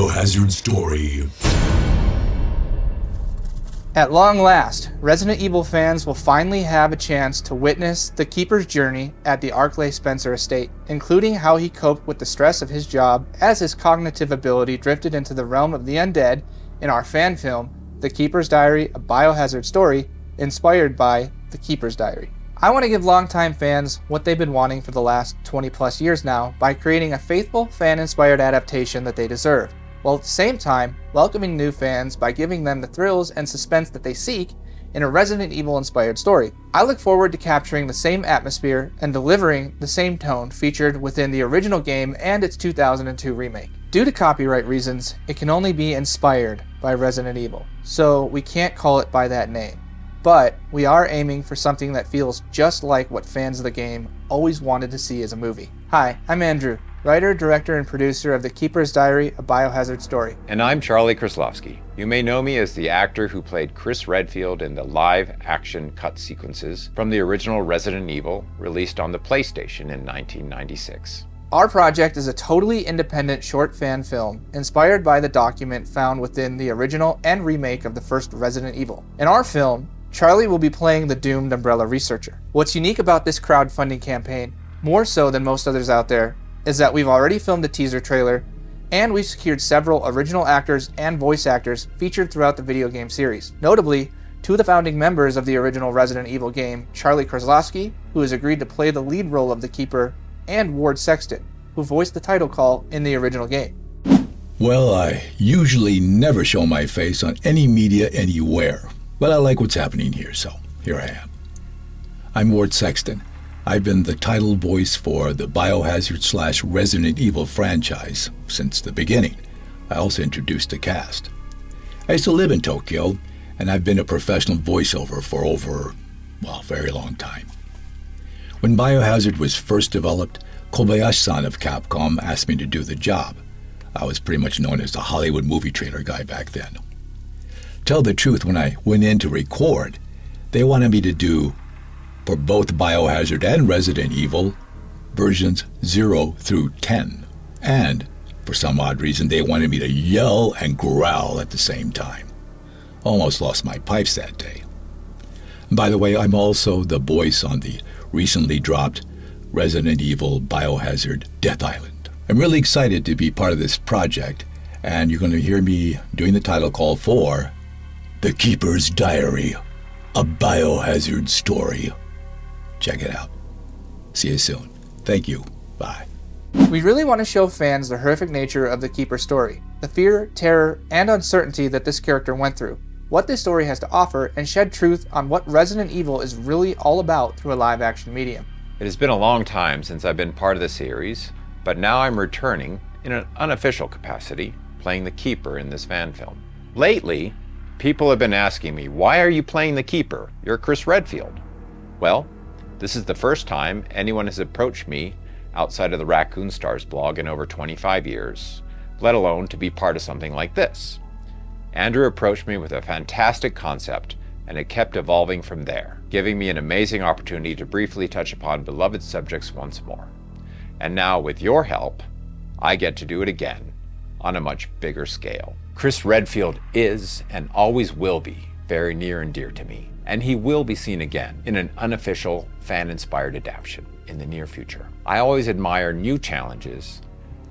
Biohazard Story. At long last, Resident Evil fans will finally have a chance to witness the Keeper's journey at the Arklay Spencer estate, including how he coped with the stress of his job as his cognitive ability drifted into the realm of the undead in our fan film, The Keeper's Diary, a Biohazard Story, inspired by The Keeper's Diary. I want to give longtime fans what they've been wanting for the last 20 plus years now by creating a faithful, fan-inspired adaptation that they deserve, while at the same time welcoming new fans by giving them the thrills and suspense that they seek in a Resident Evil inspired story. I look forward to capturing the same atmosphere and delivering the same tone featured within the original game and its 2002 remake. Due to copyright reasons, it can only be inspired by Resident Evil, so we can't call it by that name. But we are aiming for something that feels just like what fans of the game always wanted to see as a movie. Hi, I'm Andrew, writer, director, and producer of The Keeper's Diary, a Biohazard Story. And I'm Charlie Kraslavski. You may know me as the actor who played Chris Redfield in the live-action cut sequences from the original Resident Evil, released on the PlayStation in 1996. Our project is a totally independent short fan film inspired by the document found within the original and remake of the first Resident Evil. In our film, Charlie will be playing the doomed Umbrella researcher. What's unique about this crowdfunding campaign, more so than most others out there, is that we've already filmed the teaser trailer, and we've secured several original actors and voice actors featured throughout the video game series. Notably, two of the founding members of the original Resident Evil game, Charlie Kraslavski, who has agreed to play the lead role of the Keeper, and Ward Sexton, who voiced the title call in the original game. Well, I usually never show my face on any media anywhere, but I like what's happening here, so here I am. I'm Ward Sexton. I've been the title voice for the Biohazard / Resident Evil franchise since the beginning. I also introduced the cast. I used to live in Tokyo, and I've been a professional voiceover for over, well, a very long time. When Biohazard was first developed, Kobayashi-san of Capcom asked me to do the job. I was pretty much known as the Hollywood movie trailer guy back then. Tell the truth, when I went in to record, they wanted me to do, for both Biohazard and Resident Evil, versions 0 through 10. And, for some odd reason, they wanted me to yell and growl at the same time. Almost lost my pipes that day. By the way, I'm also the voice on the recently dropped Resident Evil Biohazard Death Island. I'm really excited to be part of this project, and you're going to hear me doing the title call for The Keeper's Diary, a Biohazard Story. Check it out. See you soon. Thank you. Bye. We really want to show fans the horrific nature of the Keeper's story, the fear, terror, and uncertainty that this character went through, what this story has to offer, and shed truth on what Resident Evil is really all about through a live-action medium. It has been a long time since I've been part of the series, but now I'm returning in an unofficial capacity, playing the Keeper in this fan film. Lately, people have been asking me, why are you playing the Keeper? You're Chris Redfield. Well, this is the first time anyone has approached me outside of the Raccoon Stars blog in over 25 years, let alone to be part of something like this. Andrew approached me with a fantastic concept, and it kept evolving from there, giving me an amazing opportunity to briefly touch upon beloved subjects once more. And now, with your help, I get to do it again, on a much bigger scale. Chris Redfield is, and always will be, very near and dear to me, and he will be seen again in an unofficial, fan-inspired adaptation in the near future. I always admire new challenges,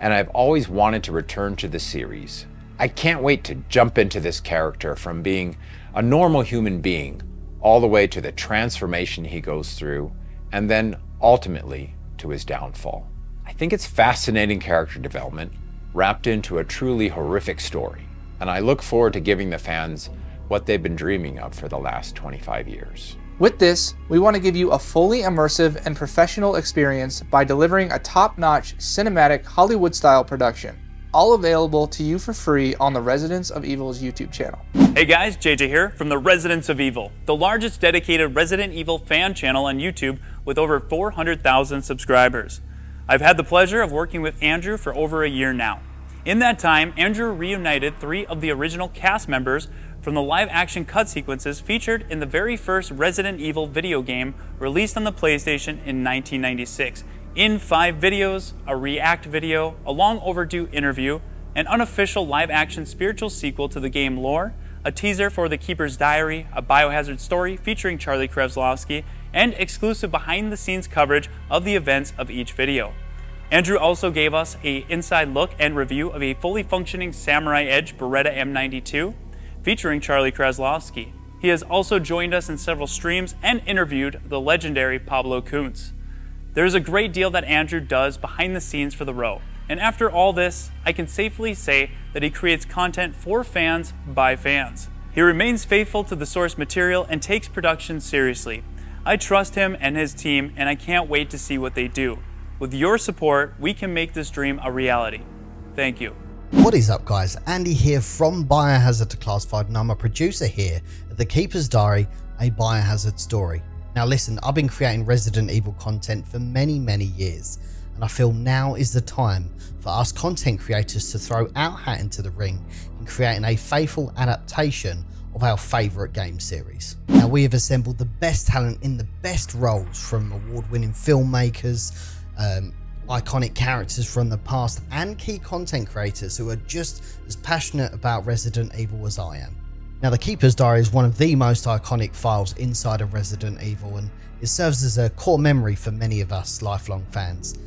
and I've always wanted to return to the series. I can't wait to jump into this character from being a normal human being all the way to the transformation he goes through, and then ultimately to his downfall. I think it's fascinating character development wrapped into a truly horrific story, and I look forward to giving the fans what they've been dreaming of for the last 25 years. With this, we want to give you a fully immersive and professional experience by delivering a top-notch cinematic Hollywood-style production, all available to you for free on the Residents of Evil's YouTube channel. Hey guys, JJ here from the Residents of Evil, the largest dedicated Resident Evil fan channel on YouTube with over 400,000 subscribers. I've had the pleasure of working with Andrew for over a year now. In that time, Andrew reunited 3 of the original cast members from the live-action cut sequences featured in the very first Resident Evil video game released on the PlayStation in 1996, in 5 videos, a react video, a long overdue interview, an unofficial live-action spiritual sequel to the game lore, a teaser for The Keeper's Diary, a biohazard story featuring Charlie Kraslavski, and exclusive behind-the-scenes coverage of the events of each video. Andrew also gave us an inside look and review of a fully functioning Samurai Edge Beretta M92 featuring Charlie Kraslavski. He has also joined us in several streams and interviewed the legendary Pablo Kuntz. There is a great deal that Andrew does behind the scenes for The Row, and after all this, I can safely say that he creates content for fans by fans. He remains faithful to the source material and takes production seriously. I trust him and his team, and I can't wait to see what they do. With your support, we can make this dream a reality. Thank you. What is up, guys? Andy here from Biohazard Declassified, and I'm a producer here at The Keeper's Diary, a Biohazard story. Now listen, I've been creating Resident Evil content for many years, and I feel now is the time for us content creators to throw our hat into the ring in creating a faithful adaptation of our favourite game series. Now we have assembled the best talent in the best roles, from award-winning filmmakers, iconic characters from the past, and key content creators who are just as passionate about Resident Evil as I am. Now, The Keeper's Diary is one of the most iconic files inside of Resident Evil, and it serves as a core memory for many of us lifelong fans.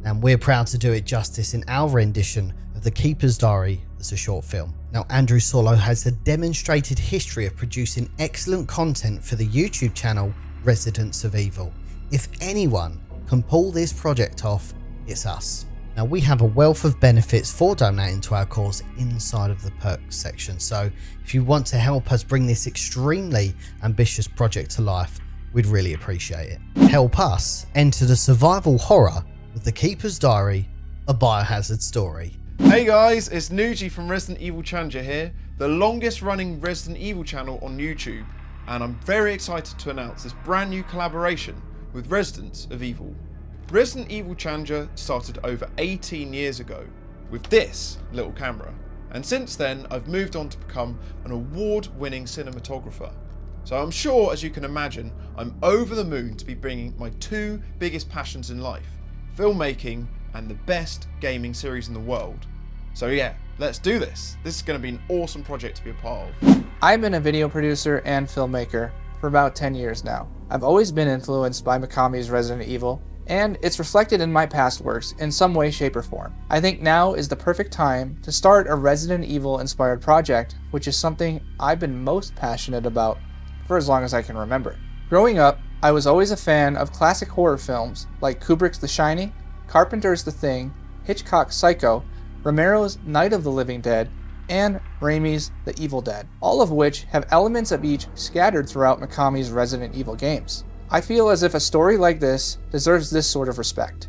And we're proud to do it justice in our rendition of The Keeper's Diary as a short film. Now, Andrew Solo has a demonstrated history of producing excellent content for the YouTube channel Residents of Evil. If anyone can pull this project off, it's us. Now, we have a wealth of benefits for donating to our cause inside of the perks section, so if you want to help us bring this extremely ambitious project to life, we'd really appreciate it. Help us enter the survival horror with The Keeper's Diary, a Biohazard story. Hey guys, it's Nuji from Resident Evil Challenger here, the longest running Resident Evil channel on YouTube, and I'm very excited to announce this brand new collaboration with Residents of Evil. Resident Evil Challenger started over 18 years ago with this little camera, and since then I've moved on to become an award-winning cinematographer. So I'm sure, as you can imagine, I'm over the moon to be bringing my two biggest passions in life, filmmaking and the best gaming series in the world. So yeah, let's do this. This is going to be an awesome project to be a part of. I've been a video producer and filmmaker for about 10 years now. I've always been influenced by Mikami's Resident Evil, and it's reflected in my past works in some way, shape, or form. I think now is the perfect time to start a Resident Evil inspired project, which is something I've been most passionate about for as long as I can remember. Growing up, I was always a fan of classic horror films like Kubrick's The Shining, Carpenter's The Thing, Hitchcock's Psycho, Romero's Night of the Living Dead, and Raimi's The Evil Dead, all of which have elements of each scattered throughout Mikami's Resident Evil games. I feel as if a story like this deserves this sort of respect,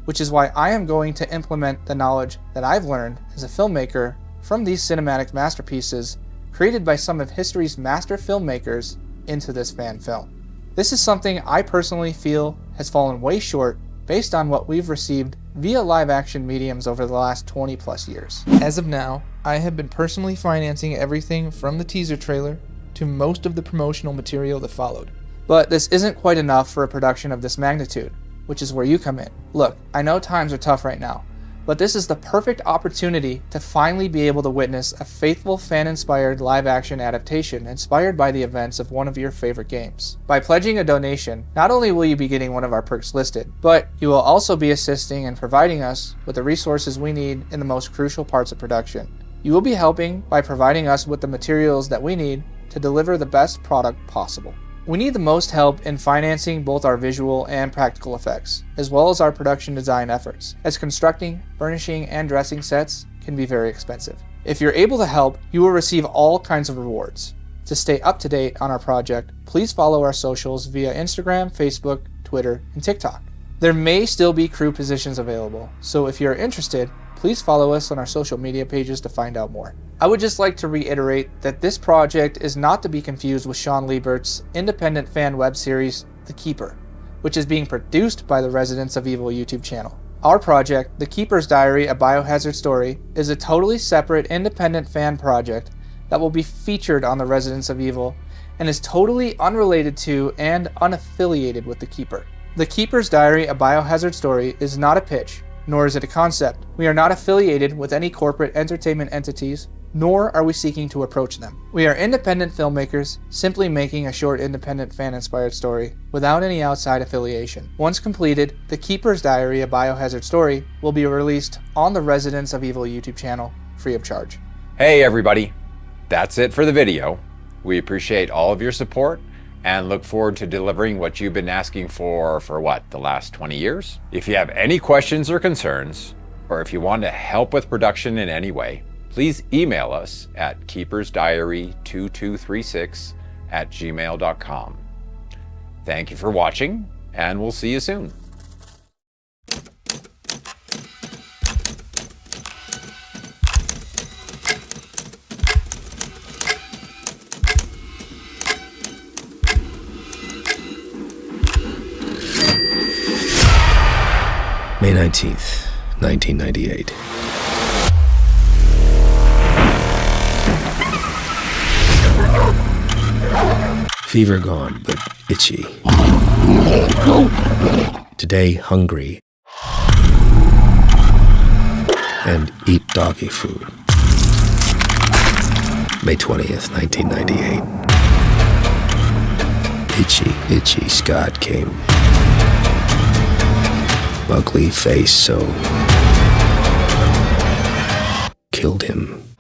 which is why I am going to implement the knowledge that I've learned as a filmmaker from these cinematic masterpieces created by some of history's master filmmakers into this fan film. This is something I personally feel has fallen way short based on what we've received via live-action mediums over the last 20 plus years. As of now, I have been personally financing everything from the teaser trailer to most of the promotional material that followed. But this isn't quite enough for a production of this magnitude, which is where you come in. Look, I know times are tough right now, but this is the perfect opportunity to finally be able to witness a faithful fan-inspired live-action adaptation inspired by the events of one of your favorite games. By pledging a donation, not only will you be getting one of our perks listed, but you will also be assisting and providing us with the resources we need in the most crucial parts of production. You will be helping by providing us with the materials that we need to deliver the best product possible. We need the most help in financing both our visual and practical effects, as well as our production design efforts, as constructing, furnishing, and dressing sets can be very expensive. If you're able to help, you will receive all kinds of rewards. To stay up to date on our project, please follow our socials via Instagram, Facebook, Twitter, and TikTok. There may still be crew positions available, so if you're interested, please follow us on our social media pages to find out more. I would just like to reiterate that this project is not to be confused with Sean Liebert's independent fan web series, The Keeper, which is being produced by the Residents of Evil YouTube channel. Our project, The Keeper's Diary, a Biohazard story, is a totally separate independent fan project that will be featured on the Residents of Evil and is totally unrelated to and unaffiliated with The Keeper. The Keeper's Diary, a Biohazard story is not a pitch nor is it a concept. We are not affiliated with any corporate entertainment entities, nor are we seeking to approach them. We are independent filmmakers, simply making a short independent fan-inspired story without any outside affiliation. Once completed, The Keeper's Diary, a biohazard story, will be released on the Residents of Evil YouTube channel, free of charge. Hey everybody, that's it for the video. We appreciate all of your support and look forward to delivering what you've been asking for what, the last 20 years? If you have any questions or concerns, or if you want to help with production in any way, please email us at keepersdiary2236@gmail.com. Thank you for watching, and we'll see you soon. May 19th, 1998. Fever gone, but itchy. Today, hungry. And eat doggy food. May 20th, 1998. Itchy Scott came. Ugly face, so killed him.